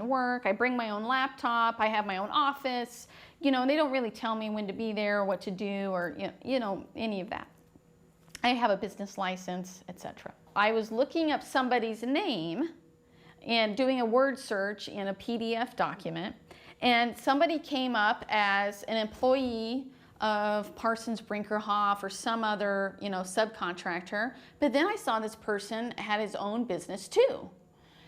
work. I bring my own laptop. I have my own office. You know, they don't really tell me when to be there or what to do or, any of that. I have a business license, etc. I was looking up somebody's name and doing a word search in a PDF document, and somebody came up as an employee of Parsons Brinkerhoff or some other, subcontractor. But then I saw this person had his own business too.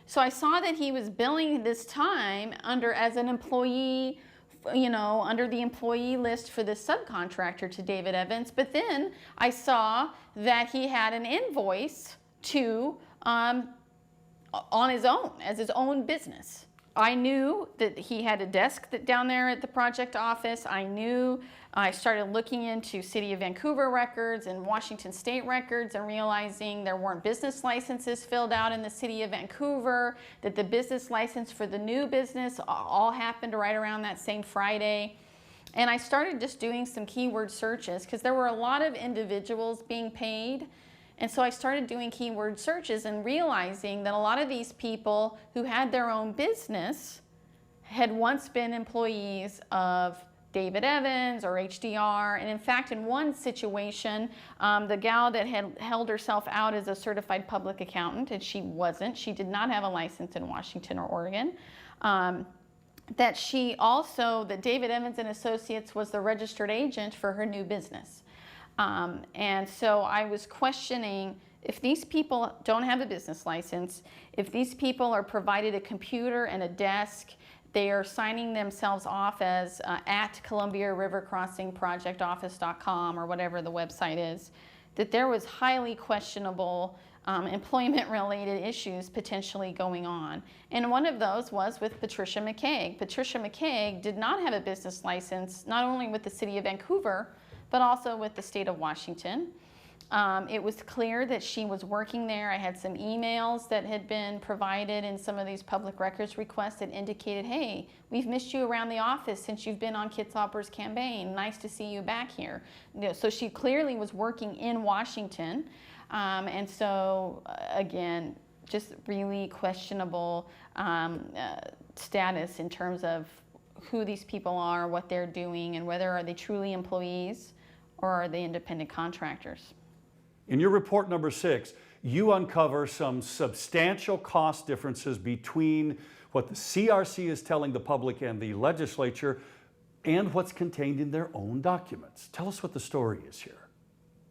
So I saw that he was billing this time as an employee, under the employee list for this subcontractor to David Evans. But then I saw that he had an invoice to on his own, as his own business. I knew that he had a desk down there at the project office. I started looking into City of Vancouver records and Washington State records and realizing there weren't business licenses filled out in the City of Vancouver, that the business license for the new business all happened right around that same Friday. And I started just doing some keyword searches because there were a lot of individuals being paid. And so I started doing keyword searches and realizing that a lot of these people who had their own business had once been employees of David Evans or HDR. And in fact, in one situation, the gal that had held herself out as a certified public accountant, and she wasn't, she did not have a license in Washington or Oregon, that David Evans and Associates was the registered agent for her new business. And so I was questioning, if these people don't have a business license, if these people are provided a computer and a desk, they are signing themselves off as at Columbia River Crossing Project Office.com or whatever the website is, that there was highly questionable employment-related issues potentially going on. And one of those was with Patricia McCaig. Patricia McCaig did not have a business license, not only with the City of Vancouver, but also with the state of Washington. It was clear that she was working there. I had some emails that had been provided in some of these public records requests that indicated, hey, we've missed you around the office since you've been on Kitzhaber's campaign. Nice to see you back here. So she clearly was working in Washington. And so, again, just really questionable status in terms of who these people are, what they're doing, and whether are they truly employees or are they independent contractors. In your report number 6, you uncover some substantial cost differences between what the CRC is telling the public and the legislature and what's contained in their own documents. Tell us what the story is here.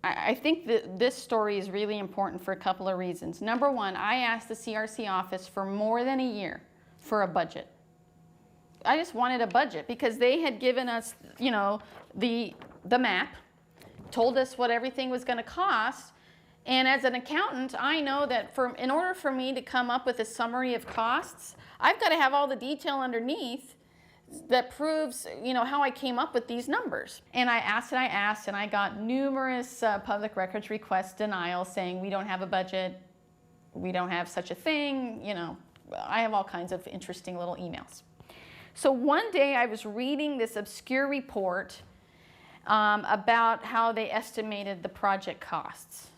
I think that this story is really important for a couple of reasons. Number one, I asked the CRC office for more than a year for a budget. I just wanted a budget because they had given us, the map, told us what everything was going to cost. And as an accountant, I know that in order for me to come up with a summary of costs, I've got to have all the detail underneath that proves, how I came up with these numbers. And I asked, and I got numerous public records requests denials saying we don't have a budget, we don't have such a thing, I have all kinds of interesting little emails. So one day I was reading this obscure report about how they estimated the project costs.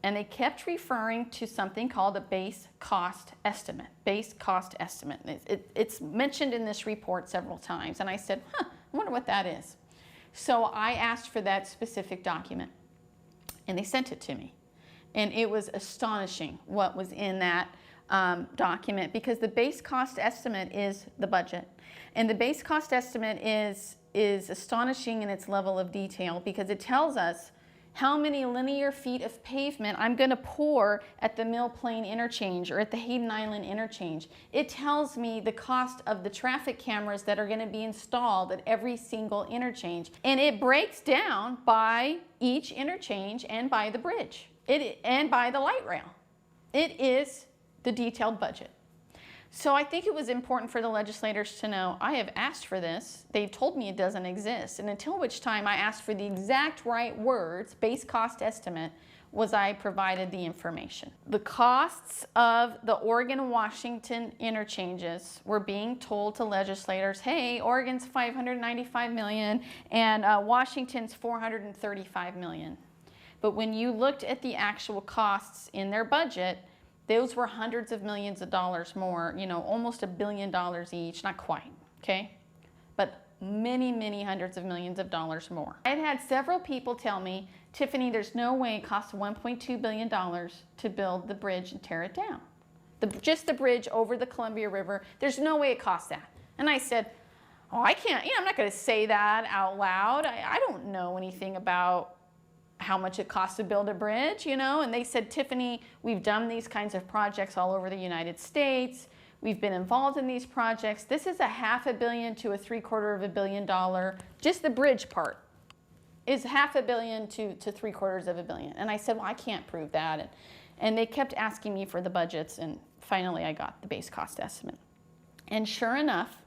And they kept referring to something called a base cost estimate. Base cost estimate. It's mentioned in this report several times. And I said, I wonder what that is. So I asked for that specific document. And they sent it to me. And it was astonishing what was in that document, because the base cost estimate is the budget. And the base cost estimate is astonishing in its level of detail because it tells us how many linear feet of pavement I'm going to pour at the Mill Plain interchange or at the Hayden Island interchange. It tells me the cost of the traffic cameras that are going to be installed at every single interchange. And it breaks down by each interchange and by the bridge and by the light rail. It is the detailed budget. So I think it was important for the legislators to know, I have asked for this, they've told me it doesn't exist, and until which time I asked for the exact right words, base cost estimate, was I provided the information. The costs of the Oregon-Washington interchanges were being told to legislators, hey, Oregon's $595 million and Washington's $435 million. But when you looked at the actual costs in their budget, Those were hundreds of millions of dollars more, you know, almost $1 billion each, not quite, okay? But many, many hundreds of millions of dollars more. I had had several people tell me, Tiffany, there's no way it costs $1.2 billion to build the bridge and tear it down. Just the bridge over the Columbia River, there's no way it costs that. And I said, oh, I can't, you know, I'm not gonna say that out loud. I don't know anything about how much it costs to build a bridge, you know? And they said, Tiffany, we've done these kinds of projects all over the United States. We've been involved in these projects. This is a $500 million to a $750 million, just the bridge part is $500 million to $750 million. And I said, well, I can't prove that. And they kept asking me for the budgets, and finally I got the base cost estimate. And sure enough,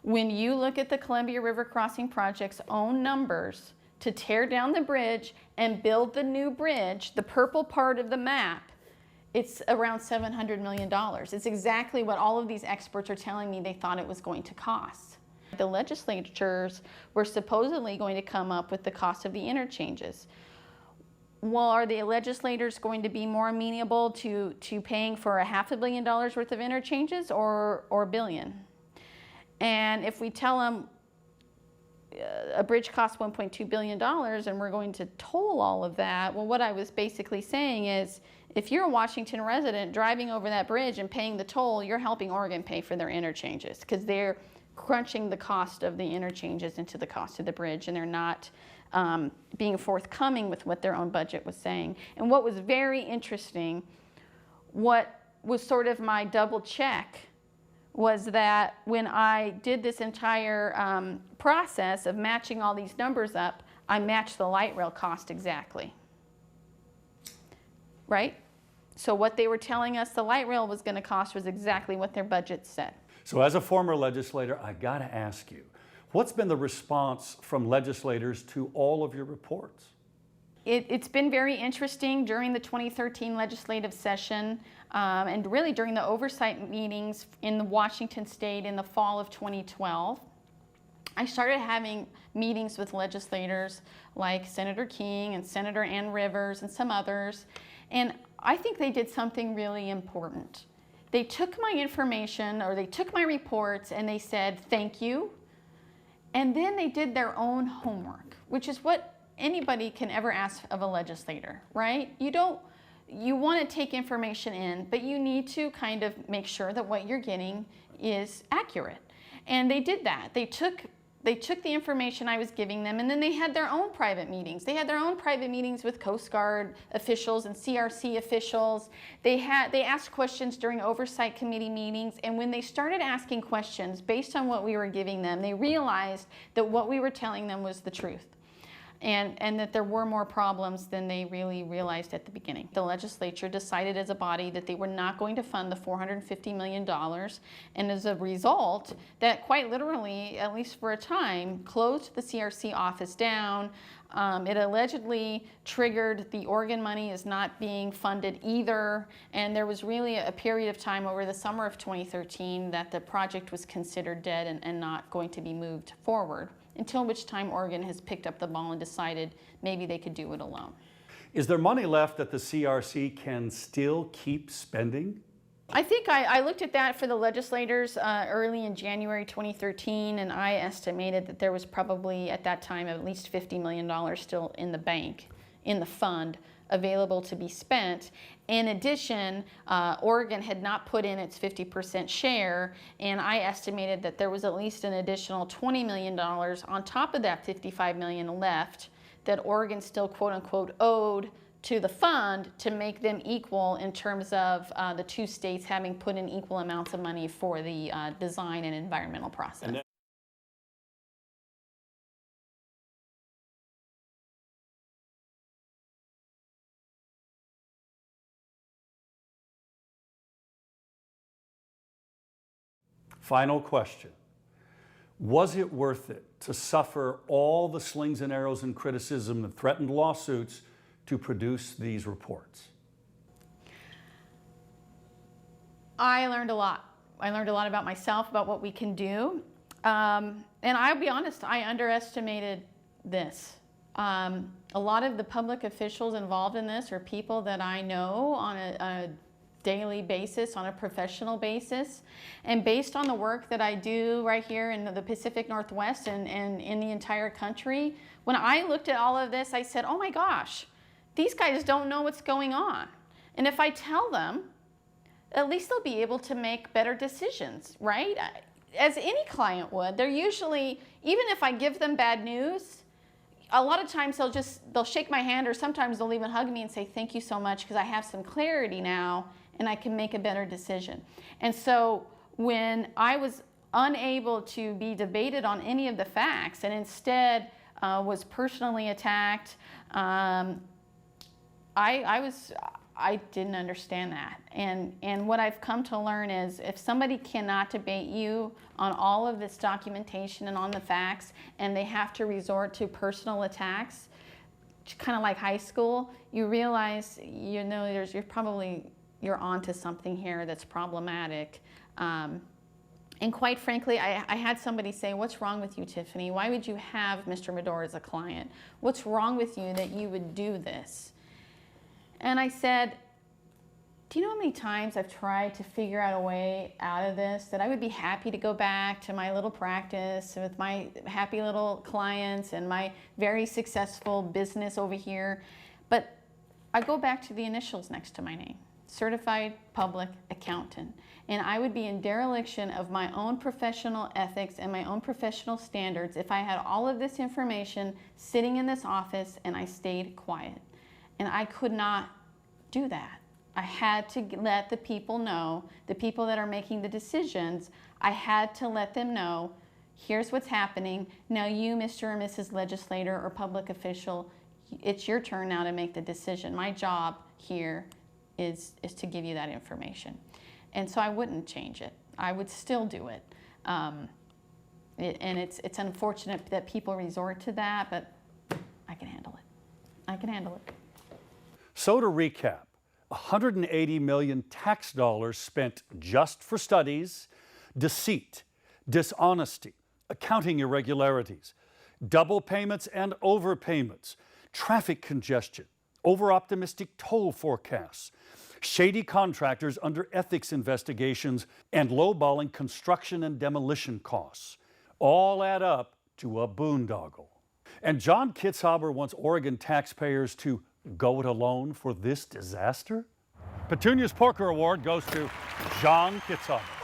when you look at the Columbia River Crossing Project's own numbers to tear down the bridge and build the new bridge, the purple part of the map, it's around $700 million. It's exactly what all of these experts are telling me they thought it was going to cost. The legislatures were supposedly going to come up with the cost of the interchanges. Well, are the legislators going to be more amenable to paying for $500 million worth of interchanges or $1 billion? And if we tell them a bridge costs $1.2 billion and we're going to toll all of that, well, what I was basically saying is, if you're a Washington resident driving over that bridge and paying the toll, you're helping Oregon pay for their interchanges, because they're crunching the cost of the interchanges into the cost of the bridge, and they're not being forthcoming with what their own budget was saying. And what was very interesting, what was sort of my double check, was that when I did this entire process of matching all these numbers up, I matched the light rail cost exactly, right? So what they were telling us the light rail was going to cost was exactly what their budget said. So as a former legislator, I got to ask you, what's been the response from legislators to all of your reports? It's been very interesting during the 2013 legislative session and really during the oversight meetings in the Washington state in the fall of 2012. I started having meetings with legislators like Senator King and Senator Ann Rivers and some others, and I think they did something really important. They took my information, or they took my reports, and they said, thank you. And then they did their own homework, which is what anybody can ever ask of a legislator, right? You want to take information in, but you need to kind of make sure that what you're getting is accurate. And they did that. They took the information I was giving them, and then they had their own private meetings. They had their own private meetings with Coast Guard officials and CRC officials. They asked questions during oversight committee meetings, and when they started asking questions based on what we were giving them, they realized that what we were telling them was the truth. And that there were more problems than they really realized at the beginning. The legislature decided as a body that they were not going to fund the $450 million, and as a result, that quite literally, at least for a time, closed the CRC office down. It allegedly triggered the Oregon money is not being funded either, and there was really a period of time over the summer of 2013 that the project was considered dead and not going to be moved forward, until which time Oregon has picked up the ball and decided maybe they could do it alone. Is there money left that the CRC can still keep spending? I think I looked at that for the legislators early in January 2013, and I estimated that there was probably at that time at least $50 million still in the bank, in the fund, available to be spent. In addition, Oregon had not put in its 50% share, and I estimated that there was at least an additional $20 million on top of that $55 million left that Oregon still quote unquote owed to the fund to make them equal in terms of the two states having put in equal amounts of money for the design and environmental process. Final question. Was it worth it to suffer all the slings and arrows and criticism and threatened lawsuits to produce these reports? I learned a lot. I learned a lot about myself, about what we can do. And I'll be honest, I underestimated this. A lot of the public officials involved in this are people that I know on a daily basis, on a professional basis. And based on the work that I do right here in the Pacific Northwest and in the entire country, when I looked at all of this, I said, oh my gosh, these guys don't know what's going on. And if I tell them, at least they'll be able to make better decisions, right? As any client would. They're usually, even if I give them bad news, a lot of times they'll shake my hand, or sometimes they'll even hug me and say, thank you so much, because I have some clarity now and I can make a better decision. And so when I was unable to be debated on any of the facts and instead was personally attacked, I didn't understand that. And what I've come to learn is, if somebody cannot debate you on all of this documentation and on the facts, and they have to resort to personal attacks, kind of like high school, you realize, you know, you're onto something here that's problematic. And quite frankly, I had somebody say, what's wrong with you, Tiffany? Why would you have Mr. Medor as a client? What's wrong with you that you would do this? And I said, do you know how many times I've tried to figure out a way out of this, that I would be happy to go back to my little practice with my happy little clients and my very successful business over here, but I go back to the initials next to my name, Certified Public Accountant. And I would be in dereliction of my own professional ethics and my own professional standards if I had all of this information sitting in this office and I stayed quiet. And I could not do that. I had to let the people know, the people that are making the decisions, I had to let them know, here's what's happening. Now you, Mr. or Mrs. Legislator or public official, it's your turn now to make the decision. My job here is to give you that information. And so I wouldn't change it. I would still do it. And it's unfortunate that people resort to that, but I can handle it. I can handle it. So to recap, 180 million tax dollars spent just for studies, deceit, dishonesty, accounting irregularities, double payments and overpayments, traffic congestion, over-optimistic toll forecasts, shady contractors under ethics investigations, and lowballing construction and demolition costs. All add up to a boondoggle. And John Kitzhaber wants Oregon taxpayers to go it alone for this disaster? Petunia's Porker Award goes to John Kitzhaber.